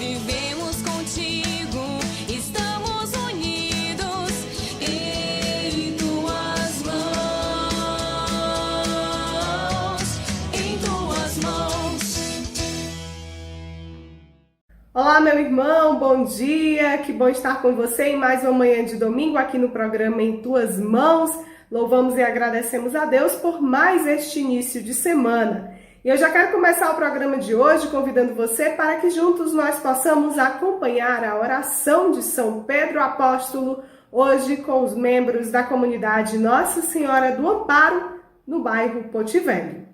vivemos contigo, estamos unidos em tuas mãos, em tuas mãos. Olá, meu irmão, bom dia, que bom estar com você em mais uma manhã de domingo aqui no programa Em Tuas Mãos. Louvamos e agradecemos a Deus por mais este início de semana. E eu já quero começar o programa de hoje convidando você para que juntos nós possamos acompanhar a oração de São Pedro Apóstolo, hoje com os membros da comunidade Nossa Senhora do Amparo, no bairro Potivelho.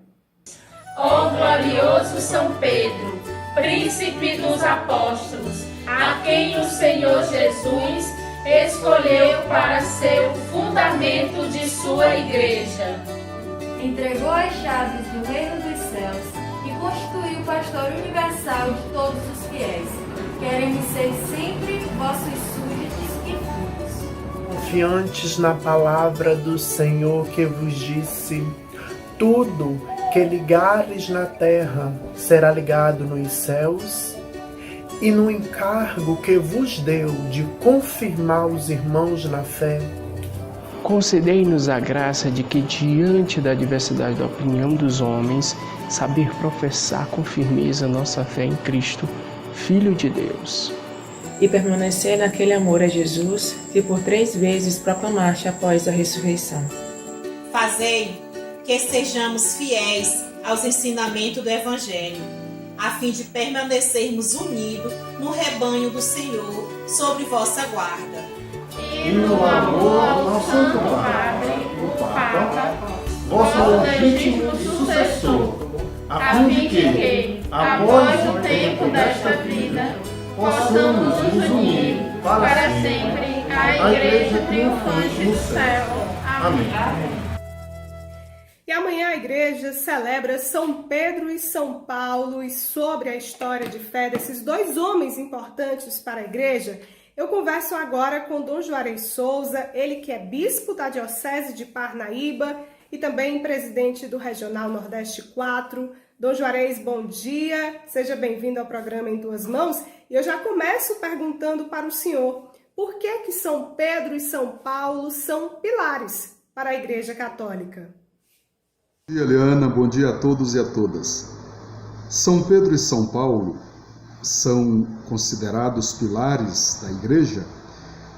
Ó glorioso São Pedro, príncipe dos apóstolos, a quem o Senhor Jesus escolheu para ser o fundamento de sua igreja. Entregou as chaves do reino dos céus e constituiu o pastor universal de todos os fiéis. Queremos ser sempre vossos súditos e filhos. Confiantes na palavra do Senhor que vos disse: tudo que ligares na terra será ligado nos céus, e no encargo que vos deu de confirmar os irmãos na fé, concedei-nos a graça de que, diante da diversidade da opinião dos homens, saber professar com firmeza nossa fé em Cristo, Filho de Deus. E permanecer naquele amor a Jesus que por 3 vezes proclamaste após a ressurreição. Fazei que sejamos fiéis aos ensinamentos do Evangelho, a fim de permanecermos unidos no rebanho do Senhor, sob vossa guarda. E no amor ao Santo Padre, o Papa, vosso legítimo sucessor, a fim de que, após o tempo desta vida, possamos nos unir para sempre à Igreja triunfante do céu. Amém. E amanhã a igreja celebra São Pedro e São Paulo, e sobre a história de fé desses 2 homens importantes para a igreja, eu converso agora com Dom Juarez Souza, ele que é bispo da Diocese de Parnaíba e também presidente do Regional Nordeste 4. Dom Juarez, bom dia, seja bem-vindo ao programa Em Tuas Mãos. E eu já começo perguntando para o senhor, por que São Pedro e São Paulo são pilares para a Igreja Católica? Bom dia, Eliana. Bom dia a todos e a todas. São Pedro e São Paulo são considerados pilares da Igreja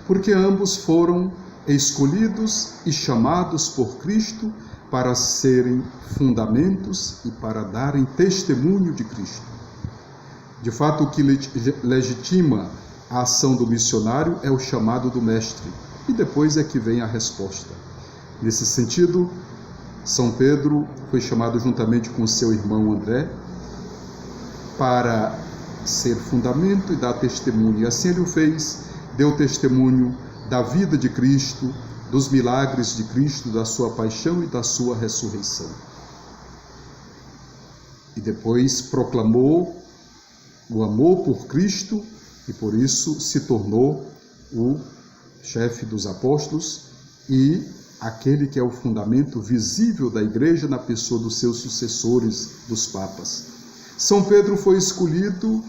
porque ambos foram escolhidos e chamados por Cristo para serem fundamentos e para darem testemunho de Cristo. De fato, o que legitima a ação do missionário é o chamado do Mestre, e depois é que vem a resposta. Nesse sentido, São Pedro foi chamado juntamente com seu irmão André para ser fundamento e dar testemunho. E assim ele o fez, deu testemunho da vida de Cristo, dos milagres de Cristo, da sua paixão e da sua ressurreição. E depois proclamou o amor por Cristo e por isso se tornou o chefe dos apóstolos e aquele que é o fundamento visível da Igreja na pessoa dos seus sucessores, dos papas. São Pedro foi escolhido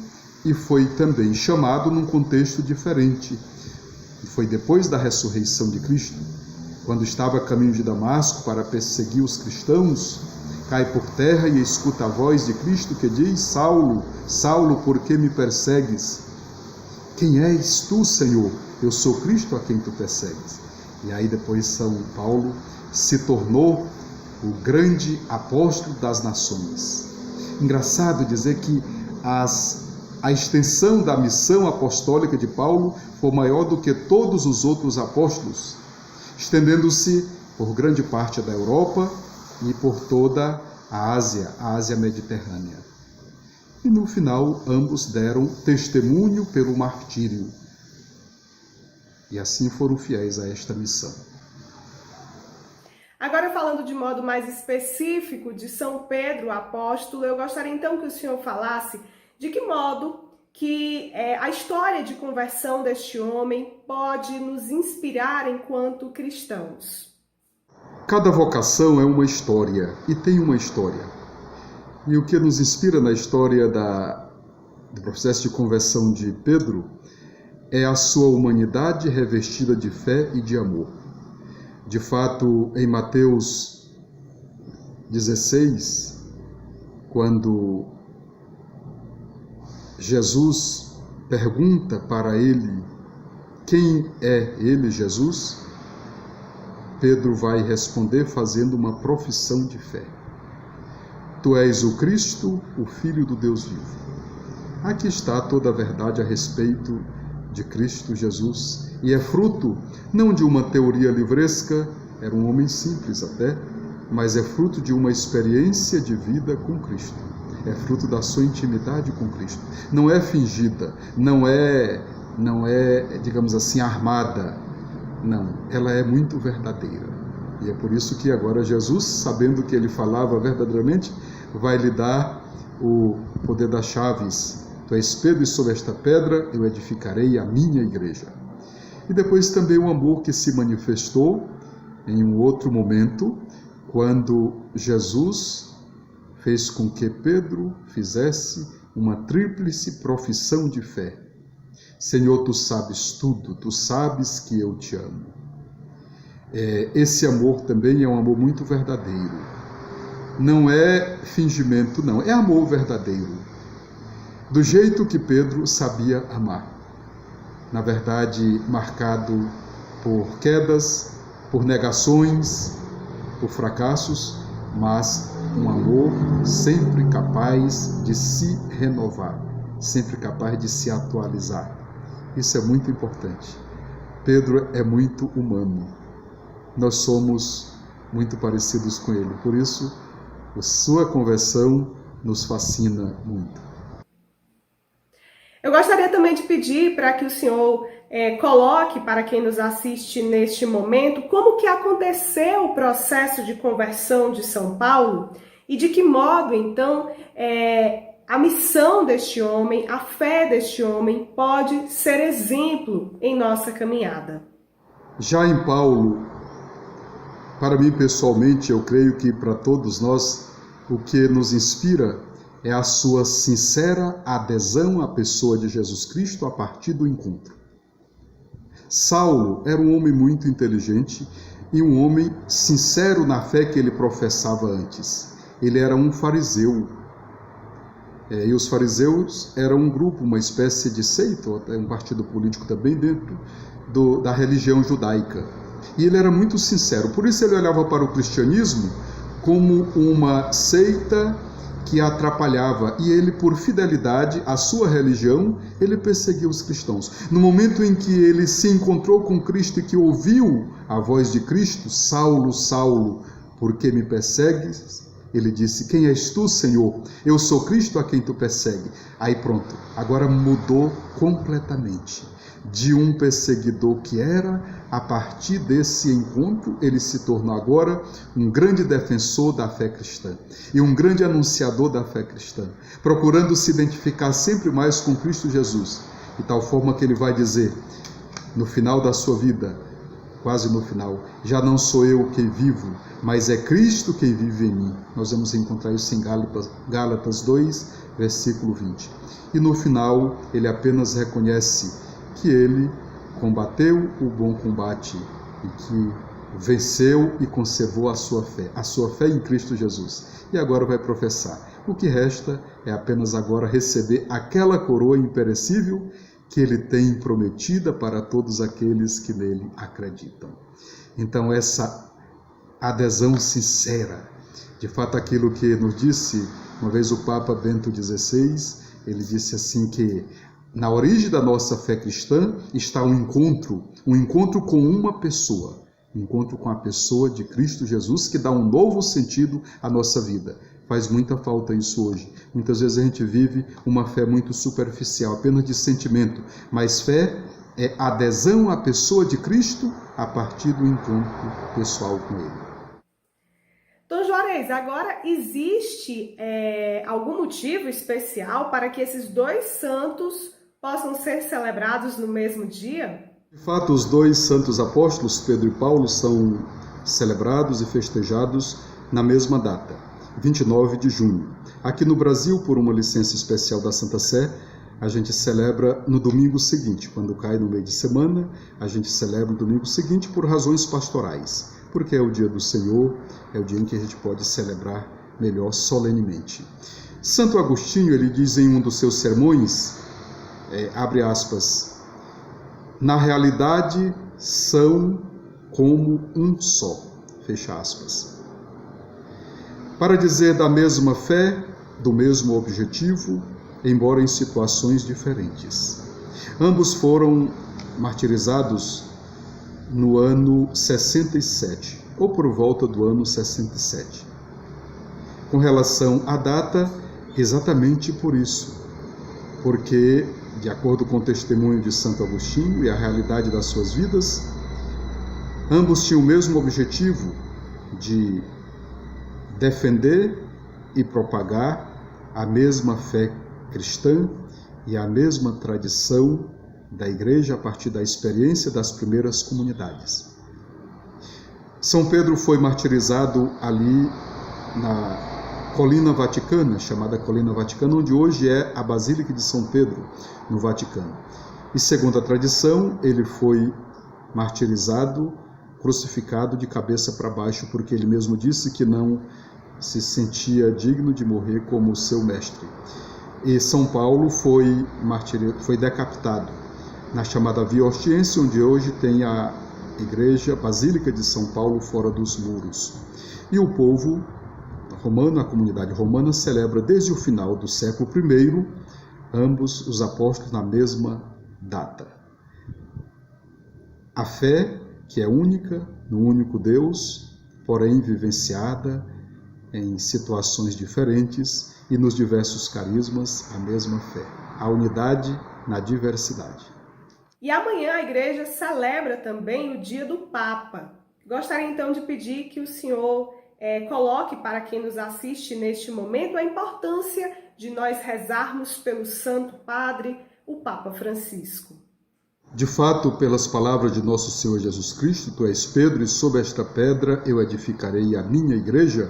e foi também chamado num contexto diferente. Foi depois da ressurreição de Cristo, quando estava a caminho de Damasco para perseguir os cristãos, cai por terra e escuta a voz de Cristo que diz: Saulo, Saulo, por que me persegues? Quem és tu, Senhor? Eu sou Cristo a quem tu persegues. E aí depois São Paulo se tornou o grande apóstolo das nações. Engraçado dizer que a extensão da missão apostólica de Paulo foi maior do que todos os outros apóstolos, estendendo-se por grande parte da Europa e por toda a Ásia Mediterrânea. E no final ambos deram testemunho pelo martírio. E assim foram fiéis a esta missão. Agora, falando de modo mais específico de São Pedro, apóstolo, eu gostaria então que o senhor falasse de que modo que a história de conversão deste homem pode nos inspirar enquanto cristãos. Cada vocação é uma história e tem uma história. E o que nos inspira na história do processo de conversão de Pedro é a sua humanidade revestida de fé e de amor. De fato, em Mateus 16, quando Jesus pergunta para ele quem é ele, Jesus, Pedro vai responder fazendo uma profissão de fé. Tu és o Cristo, o Filho do Deus vivo. Aqui está toda a verdade a respeito de Cristo Jesus, e é fruto não de uma teoria livresca, era um homem simples até, mas é fruto de uma experiência de vida com Cristo. É fruto da sua intimidade com Cristo. Não é fingida, não é, digamos assim, armada. Não, ela é muito verdadeira. E é por isso que agora Jesus, sabendo que ele falava verdadeiramente, vai lhe dar o poder das chaves. Tu és Pedro, e sobre esta pedra eu edificarei a minha igreja. E depois também o amor que se manifestou em um outro momento, quando Jesus fez com que Pedro fizesse uma tríplice profissão de fé. Senhor, tu sabes tudo, tu sabes que eu te amo. Esse amor também é um amor muito verdadeiro. Não é fingimento, não, é amor verdadeiro. Do jeito que Pedro sabia amar. Na verdade, marcado por quedas, por negações, por fracassos, mas um amor sempre capaz de se renovar, sempre capaz de se atualizar. Isso é muito importante. Pedro é muito humano. Nós somos muito parecidos com ele. Por isso, a sua conversão nos fascina muito. Eu gostaria também de pedir para que o senhor coloque para quem nos assiste neste momento como que aconteceu o processo de conversão de São Paulo e de que modo, então, a missão deste homem, a fé deste homem pode ser exemplo em nossa caminhada. Já em Paulo, para mim pessoalmente, eu creio que para todos nós, o que nos inspira é a sua sincera adesão à pessoa de Jesus Cristo a partir do encontro. Saulo era um homem muito inteligente e um homem sincero na fé que ele professava antes. Ele era um fariseu. E os fariseus eram um grupo, uma espécie de seita, um partido político também dentro da religião judaica. E ele era muito sincero. Por isso ele olhava para o cristianismo como uma seita que atrapalhava, e ele, por fidelidade à sua religião, ele perseguia os cristãos. No momento em que ele se encontrou com Cristo e que ouviu a voz de Cristo, Saulo, Saulo, por que me persegues? Ele disse, quem és tu, Senhor? Eu sou Cristo a quem tu persegue. Aí pronto, agora mudou completamente. De um perseguidor que era, a partir desse encontro, ele se tornou agora um grande defensor da fé cristã e um grande anunciador da fé cristã, procurando se identificar sempre mais com Cristo Jesus, de tal forma que ele vai dizer, no final da sua vida, quase no final, já não sou eu quem vivo, mas é Cristo quem vive em mim. Nós vamos encontrar isso em Gálatas 2, versículo 20. E no final, ele apenas reconhece que ele combateu o bom combate e que venceu e conservou a sua fé em Cristo Jesus. E agora vai professar. O que resta é apenas agora receber aquela coroa imperecível que ele tem prometida para todos aqueles que nele acreditam. Então essa adesão sincera, de fato aquilo que nos disse uma vez o Papa Bento XVI, ele disse assim que na origem da nossa fé cristã está um encontro com uma pessoa, um encontro com a pessoa de Cristo Jesus, que dá um novo sentido à nossa vida. Faz muita falta isso hoje. Muitas vezes a gente vive uma fé muito superficial, apenas de sentimento, mas fé é adesão à pessoa de Cristo a partir do encontro pessoal com Ele. Dom Juarez, agora existe algum motivo especial para que esses dois santos possam ser celebrados no mesmo dia? De fato, os dois santos apóstolos, Pedro e Paulo, são celebrados e festejados na mesma data, 29 de junho. Aqui no Brasil, por uma licença especial da Santa Sé, a gente celebra no domingo seguinte. Quando cai no meio de semana, a gente celebra no domingo seguinte por razões pastorais, porque é o dia do Senhor, é o dia em que a gente pode celebrar melhor solenemente. Santo Agostinho, ele diz em um dos seus sermões, abre aspas, na realidade são como um só, fecha aspas. Para dizer da mesma fé, do mesmo objetivo, embora em situações diferentes. Ambos foram martirizados no ano 67, ou por volta do ano 67. Com relação à data, exatamente por isso, porque, de acordo com o testemunho de Santo Agostinho e a realidade das suas vidas, ambos tinham o mesmo objetivo de defender e propagar a mesma fé cristã e a mesma tradição da Igreja a partir da experiência das primeiras comunidades. São Pedro foi martirizado ali na Colina Vaticana, chamada Colina Vaticana, onde hoje é a Basílica de São Pedro, no Vaticano. E segundo a tradição, ele foi martirizado, crucificado de cabeça para baixo, porque ele mesmo disse que não se sentia digno de morrer como seu mestre. E São Paulo foi decapitado na chamada Via Ostiense, onde hoje tem a Igreja Basílica de São Paulo fora dos muros. E o povo romano, a comunidade romana, celebra desde o final do século I, ambos os apóstolos na mesma data. A fé, que é única, no único Deus, porém vivenciada em situações diferentes e nos diversos carismas, a mesma fé. A unidade na diversidade. E amanhã a igreja celebra também o dia do Papa. Gostaria então de pedir que o senhor coloque para quem nos assiste neste momento a importância de nós rezarmos pelo Santo Padre, o Papa Francisco. De fato, pelas palavras de nosso Senhor Jesus Cristo, tu és Pedro, e sobre esta pedra eu edificarei a minha igreja.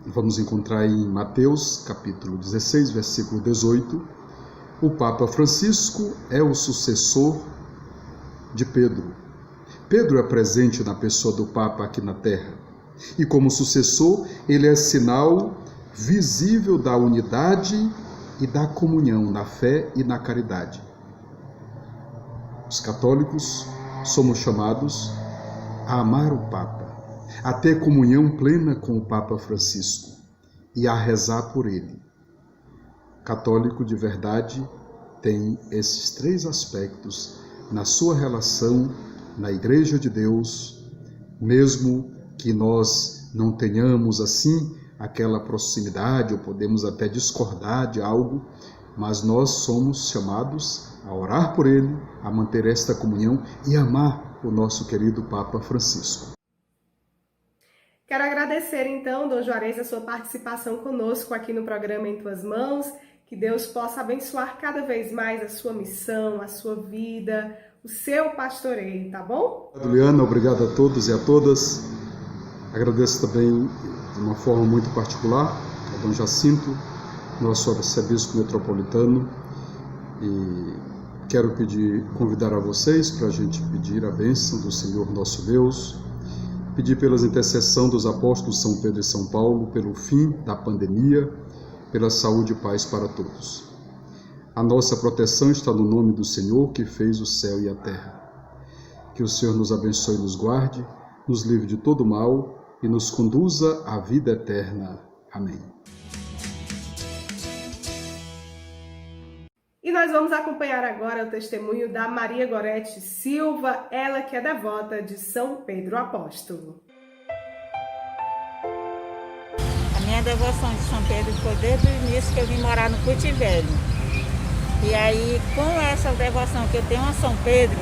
Vamos encontrar em Mateus, capítulo 16, versículo 18. O Papa Francisco é o sucessor de Pedro. Pedro é presente na pessoa do Papa aqui na Terra. E como sucessor, ele é sinal visível da unidade e da comunhão na fé e na caridade. Os católicos somos chamados a amar o Papa, a ter comunhão plena com o Papa Francisco e a rezar por ele. Católico de verdade tem esses três aspectos na sua relação na Igreja de Deus, mesmo que nós não tenhamos assim aquela proximidade ou podemos até discordar de algo, mas nós somos chamados a orar por ele, a manter esta comunhão e amar o nosso querido Papa Francisco. Quero agradecer então, Dom Juarez, a sua participação conosco aqui no programa Em Tuas Mãos. Que Deus possa abençoar cada vez mais a sua missão, a sua vida, o seu pastoreio, tá bom? Juliana, obrigado a todos e a todas. Agradeço também de uma forma muito particular a Dom Jacinto, nosso arcebispo metropolitano, e quero convidar a vocês para a gente pedir a bênção do Senhor nosso Deus, pedir pelas intercessões dos apóstolos São Pedro e São Paulo, pelo fim da pandemia, pela saúde e paz para todos. A nossa proteção está no nome do Senhor, que fez o céu e a terra. Que o Senhor nos abençoe e nos guarde, nos livre de todo mal e nos conduza à vida eterna. Amém. E nós vamos acompanhar agora o testemunho da Maria Gorete Silva, ela que é devota de São Pedro Apóstolo. Minha devoção de São Pedro foi desde o início que eu vim morar no Puti Velho. E aí, com essa devoção que eu tenho a São Pedro,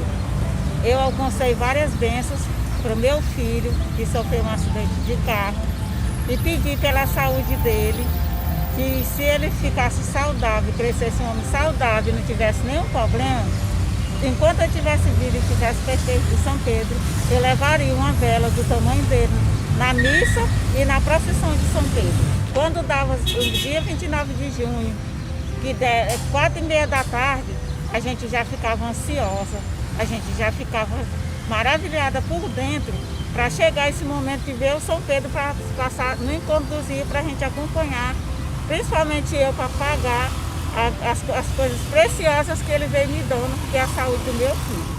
eu alcancei várias bênçãos para o meu filho, que sofreu um acidente de carro, e pedi pela saúde dele, que se ele ficasse saudável, crescesse um homem saudável e não tivesse nenhum problema, enquanto eu tivesse vivo e tivesse perfeito de São Pedro, eu levaria uma vela do tamanho dele na missa e na procissão de São Pedro. Quando dava o dia 29 de junho, que 4h30 da tarde, a gente já ficava ansiosa, a gente já ficava maravilhada por dentro para chegar esse momento de ver o São Pedro para passar no encontro dos rios, para a gente acompanhar, principalmente eu, para pagar as coisas preciosas que ele veio me dando, que é a saúde do meu filho.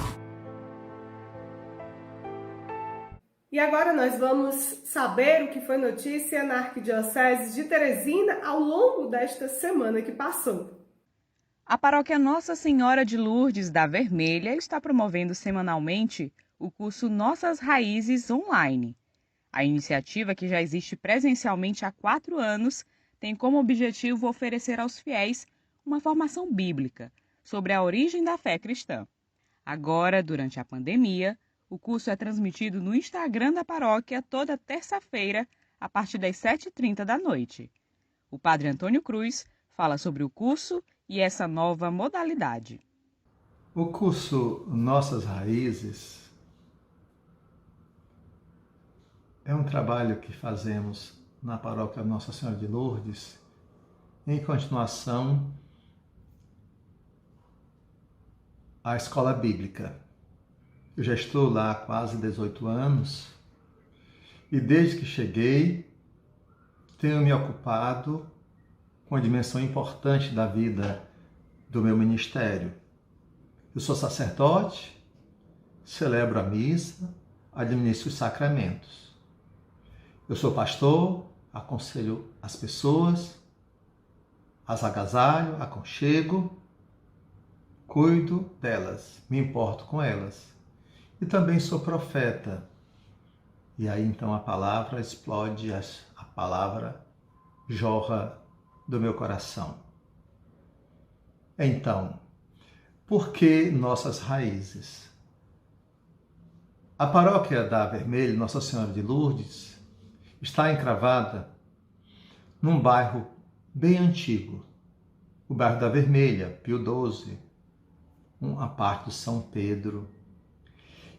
E agora nós vamos saber o que foi notícia na Arquidiocese de Teresina ao longo desta semana que passou. A paróquia Nossa Senhora de Lourdes da Vermelha está promovendo semanalmente o curso Nossas Raízes Online. A iniciativa, que já existe presencialmente há 4 anos, tem como objetivo oferecer aos fiéis uma formação bíblica sobre a origem da fé cristã. Agora, durante a pandemia, o curso é transmitido no Instagram da paróquia toda terça-feira, a partir das 7h30 da noite. O padre Antônio Cruz fala sobre o curso e essa nova modalidade. O curso Nossas Raízes é um trabalho que fazemos na paróquia Nossa Senhora de Lourdes, em continuação à escola bíblica. Eu já estou lá há quase 18 anos e desde que cheguei tenho me ocupado com a dimensão importante da vida do meu ministério. Eu sou sacerdote, celebro a missa, administro os sacramentos. Eu sou pastor, aconselho as pessoas, as agasalho, aconchego, cuido delas, me importo com elas. E também sou profeta. E aí então a palavra explode, a palavra jorra do meu coração. Então, por que nossas raízes? A paróquia da Vermelha, Nossa Senhora de Lourdes, está encravada num bairro bem antigo, o bairro da Vermelha, Pio XII, uma parte do São Pedro.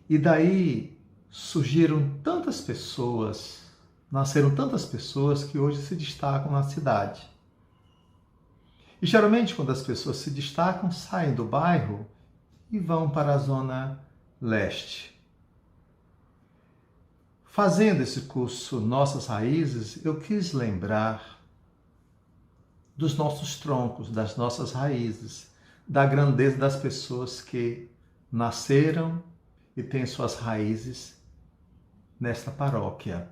E daí surgiram tantas pessoas, nasceram tantas pessoas que hoje se destacam na cidade. E geralmente quando as pessoas se destacam, saem do bairro e vão para a zona leste. Fazendo esse curso Nossas Raízes, eu quis lembrar dos nossos troncos, das nossas raízes, da grandeza das pessoas que nasceram e têm suas raízes nesta paróquia.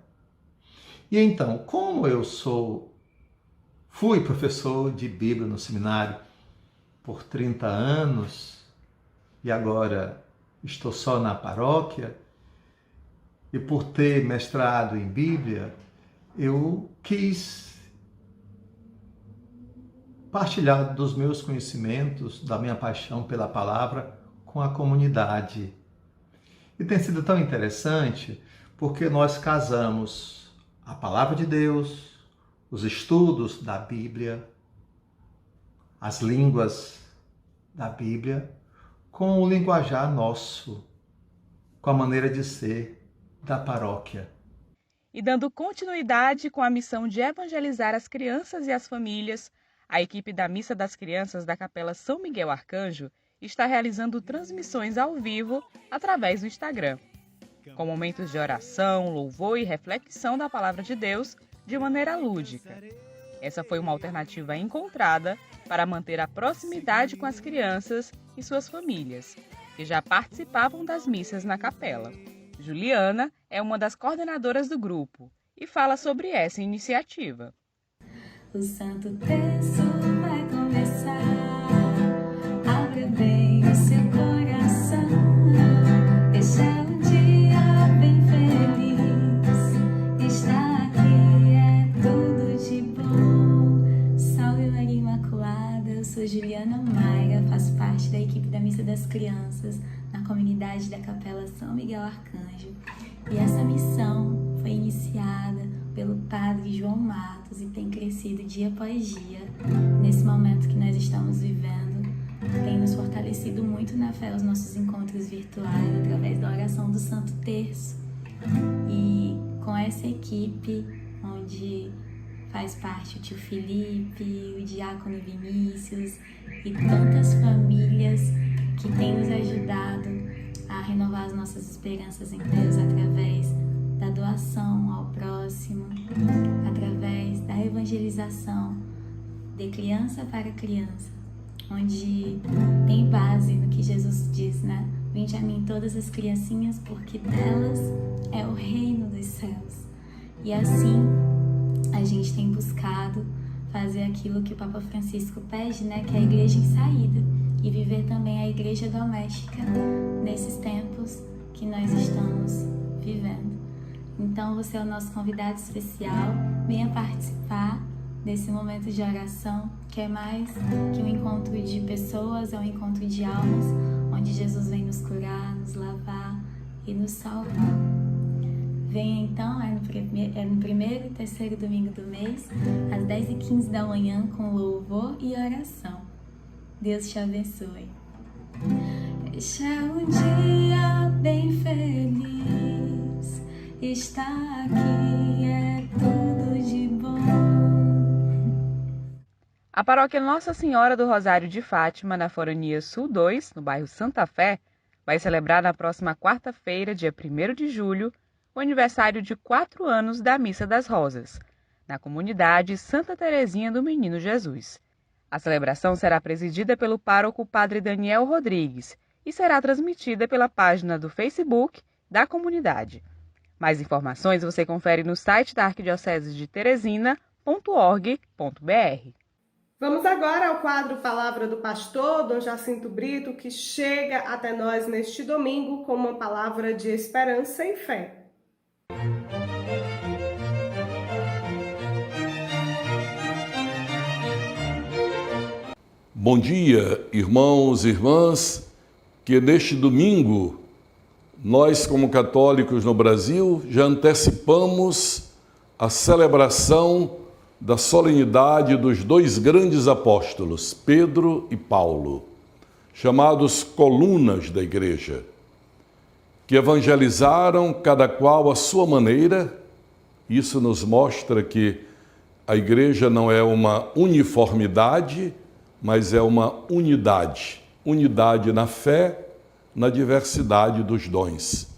E então, como eu fui professor de Bíblia no seminário por 30 anos e agora estou só na paróquia, e por ter mestrado em Bíblia, eu quis partilhar dos meus conhecimentos, da minha paixão pela palavra com a comunidade. E tem sido tão interessante porque nós casamos a palavra de Deus, os estudos da Bíblia, as línguas da Bíblia, com o linguajar nosso, com a maneira de ser da paróquia. E dando continuidade com a missão de evangelizar as crianças e as famílias, a equipe da Missa das Crianças da Capela São Miguel Arcanjo está realizando transmissões ao vivo através do Instagram, com momentos de oração, louvor e reflexão da Palavra de Deus de maneira lúdica. Essa foi uma alternativa encontrada para manter a proximidade com as crianças e suas famílias, que já participavam das missas na capela. Juliana é uma das coordenadoras do grupo e fala sobre essa iniciativa. O Santo Terço vai começar. Abra bem o seu coração. Este é um dia bem feliz. Estar aqui é tudo de bom. Salve Maria Imaculada. Eu sou Juliana Maia, faço parte da equipe da Missa das Crianças na comunidade da Capela São Miguel Arcanjo. E essa missão foi iniciada pelo Padre João Matos e tem crescido dia após dia. Nesse momento que nós estamos vivendo, tem nos fortalecido muito na fé os nossos encontros virtuais através da oração do Santo Terço. E com essa equipe, onde faz parte o tio Felipe, o diácono Vinícius e tantas famílias que têm nos ajudado a renovar as nossas esperanças em Deus através da doação ao próximo, através da evangelização de criança para criança, onde tem base no que Jesus diz, né? Vinde a mim todas as criancinhas, porque delas é o reino dos céus. E assim a gente tem buscado fazer aquilo que o Papa Francisco pede, né? Que é a igreja em saída, e viver também a igreja doméstica nesses tempos que nós estamos vivendo. Então você é o nosso convidado especial, venha participar desse momento de oração, que é mais que um encontro de pessoas, é um encontro de almas, onde Jesus vem nos curar, nos lavar e nos salvar. Venha então, é no primeiro e terceiro domingo do mês, às 10h15 da manhã, com louvor e oração. Deus te abençoe. Este é um dia bem feliz, estar aqui é tudo de bom. A paróquia Nossa Senhora do Rosário de Fátima, na Forania Sul 2, no bairro Santa Fé, vai celebrar na próxima quarta-feira, dia 1º de julho, o aniversário de 4 anos da Missa das Rosas, na comunidade Santa Terezinha do Menino Jesus. A celebração será presidida pelo pároco Padre Daniel Rodrigues e será transmitida pela página do Facebook da comunidade. Mais informações você confere no site da Arquidiocese de Teresina.org.br. Vamos agora ao quadro Palavra do Pastor, Dom Jacinto Brito, que chega até nós neste domingo com uma palavra de esperança e fé. Bom dia, irmãos e irmãs, que neste domingo nós, como católicos no Brasil, já antecipamos a celebração da solenidade dos 2 grandes apóstolos, Pedro e Paulo, chamados colunas da Igreja, que evangelizaram cada qual à sua maneira. Isso nos mostra que a Igreja não é uma uniformidade, mas é uma unidade. Unidade na fé, na diversidade dos dons.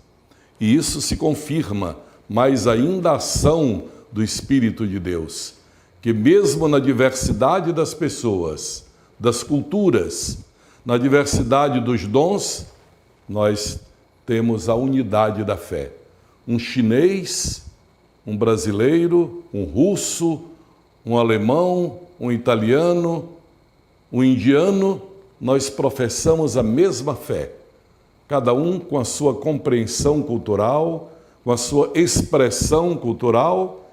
E isso se confirma mais ainda a ação do Espírito de Deus, que mesmo na diversidade das pessoas, das culturas, na diversidade dos dons, nós temos a unidade da fé. Um chinês, um brasileiro, um russo, um alemão, um italiano, um indiano, nós professamos a mesma fé, cada um com a sua compreensão cultural, com a sua expressão cultural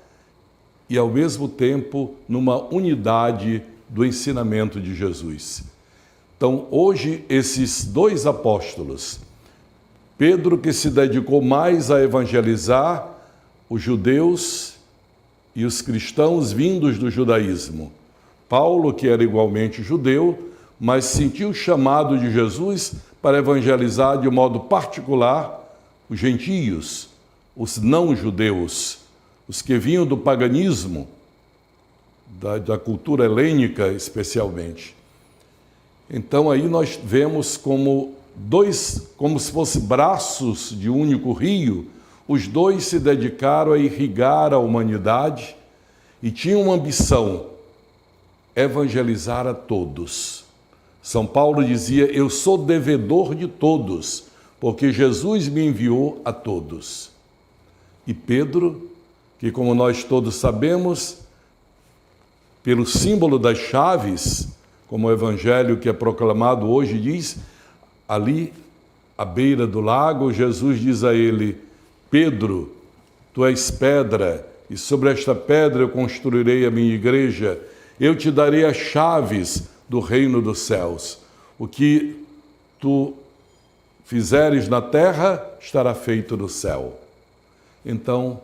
e, ao mesmo tempo, numa unidade do ensinamento de Jesus. Então, hoje, esses 2 apóstolos, Pedro, que se dedicou mais a evangelizar os judeus e os cristãos vindos do judaísmo, Paulo, que era igualmente judeu, mas sentiu o chamado de Jesus para evangelizar de modo particular os gentios, os não-judeus, os que vinham do paganismo, da cultura helênica especialmente. Então aí nós vemos como se fossem braços de um único rio, os 2 se dedicaram a irrigar a humanidade e tinham uma ambição: evangelizar a todos. São Paulo dizia: eu sou devedor de todos, porque Jesus me enviou a todos. E Pedro, que como nós todos sabemos, pelo símbolo das chaves, como o evangelho que é proclamado hoje diz, ali à beira do lago, Jesus diz a ele: Pedro, tu és pedra, e sobre esta pedra eu construirei a minha igreja. Eu te darei as chaves do reino dos céus. O que tu fizeres na terra, estará feito no céu. Então,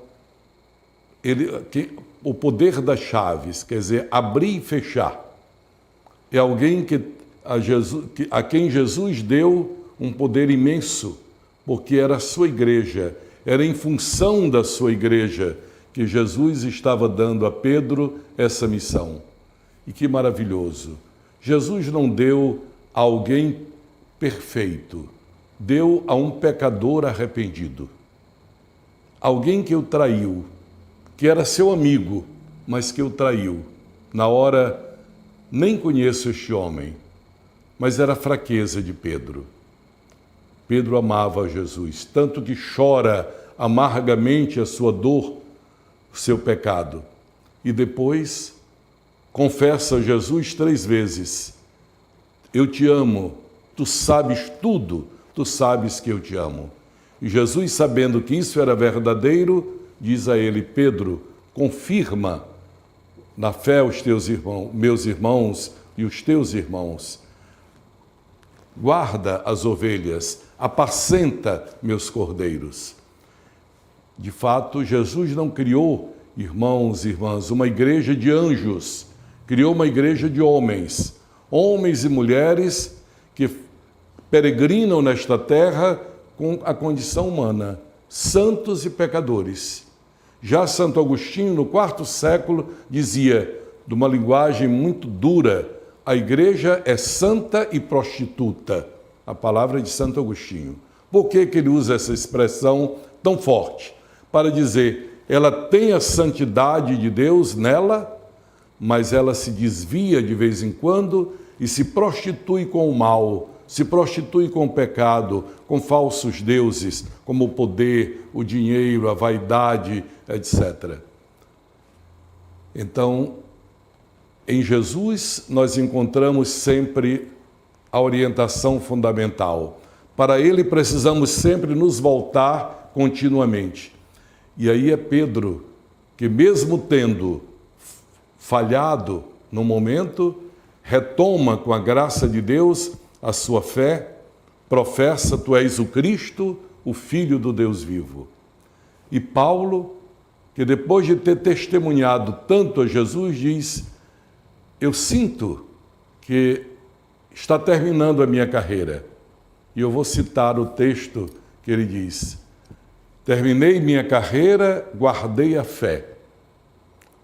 o poder das chaves, quer dizer, abrir e fechar, é alguém a quem Jesus deu um poder imenso, porque era a sua igreja, era em função da sua igreja que Jesus estava dando a Pedro essa missão. E que maravilhoso! Jesus não deu a alguém perfeito, deu a um pecador arrependido. Alguém que o traiu, que era seu amigo, mas que o traiu. Na hora, nem conheço este homem, mas era a fraqueza de Pedro. Pedro amava Jesus, tanto que chora amargamente a sua dor, o seu pecado. E depois confessa a Jesus 3 vezes: eu te amo, tu sabes tudo, tu sabes que eu te amo. E Jesus, sabendo que isso era verdadeiro, diz a ele: Pedro, confirma na fé os teus irmãos, meus irmãos e os teus irmãos. Guarda as ovelhas, apacenta meus cordeiros. De fato, Jesus não criou, irmãos e irmãs, uma igreja de anjos, criou uma igreja de homens e mulheres que peregrinam nesta terra com a condição humana, santos e pecadores. Já Santo Agostinho, no 4º século, dizia, de uma linguagem muito dura, a igreja é santa e prostituta. A palavra é de Santo Agostinho. Por que ele usa essa expressão tão forte? Para dizer, ela tem a santidade de Deus nela, mas ela se desvia de vez em quando e se prostitui com o mal, se prostitui com o pecado, com falsos deuses, como o poder, o dinheiro, a vaidade, etc. Então, em Jesus, nós encontramos sempre a orientação fundamental. Para ele, precisamos sempre nos voltar continuamente. E aí é Pedro, que mesmo tendo falhado no momento, retoma com a graça de Deus a sua fé, professa: tu és o Cristo, o Filho do Deus vivo. E Paulo, que depois de ter testemunhado tanto a Jesus, diz: eu sinto que está terminando a minha carreira. E eu vou citar o texto que ele diz: terminei minha carreira, guardei a fé.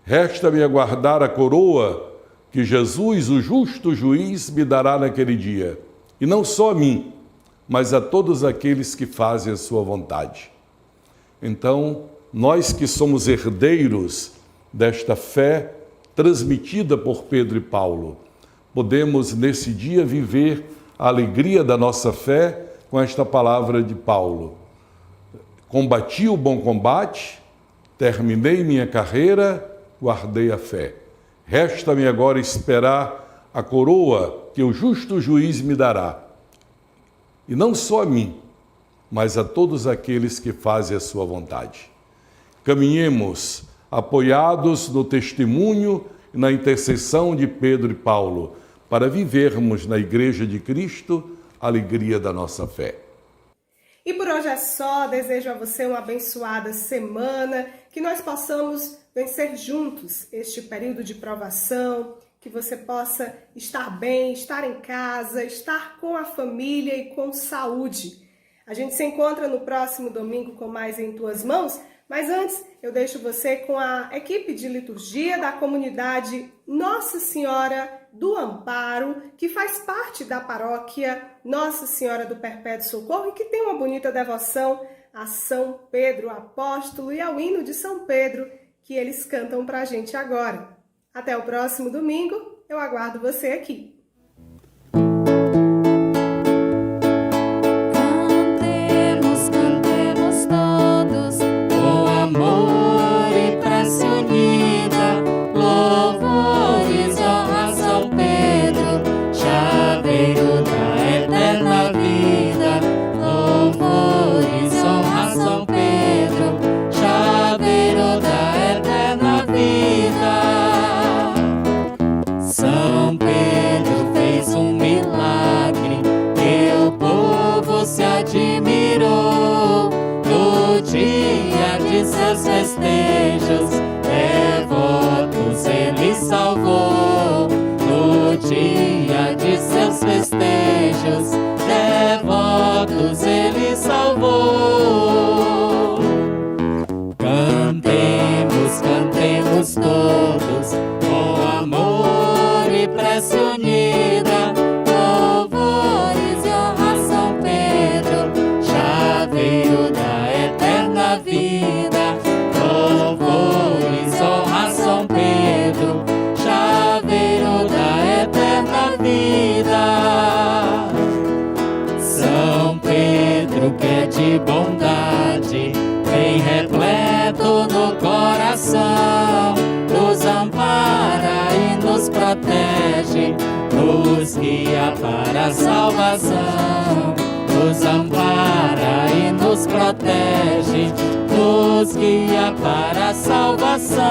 Resta-me aguardar a coroa que Jesus, o justo juiz, me dará naquele dia. E não só a mim, mas a todos aqueles que fazem a sua vontade. Então, nós que somos herdeiros desta fé transmitida por Pedro e Paulo, podemos nesse dia viver a alegria da nossa fé com esta palavra de Paulo: combati o bom combate, terminei minha carreira, guardei a fé. Resta-me agora esperar a coroa que o justo juiz me dará. E não só a mim, mas a todos aqueles que fazem a sua vontade. Caminhemos apoiados no testemunho e na intercessão de Pedro e Paulo, para vivermos na Igreja de Cristo a alegria da nossa fé. E por hoje é só. Desejo a você uma abençoada semana, que nós possamos vencer juntos este período de provação, que você possa estar bem, estar em casa, estar com a família e com saúde. A gente se encontra no próximo domingo com mais Em Tuas Mãos, mas antes eu deixo você com a equipe de liturgia da comunidade Nossa Senhora do Amparo, que faz parte da paróquia Nossa Senhora do Perpétuo Socorro e que tem uma bonita devoção a São Pedro Apóstolo e ao hino de São Pedro, que eles cantam pra gente agora. Até o próximo domingo, eu aguardo você aqui. São Pedro. para a salvação, nos ampara e nos protege, nos guia para a salvação.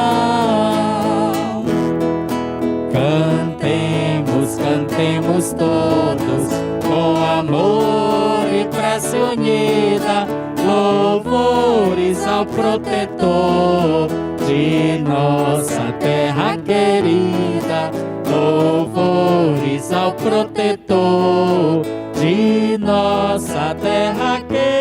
Cantemos, cantemos todos, com amor e prece unida, louvores ao protetor de nossa terra querida, louvores ao protetor de nossa terra querida.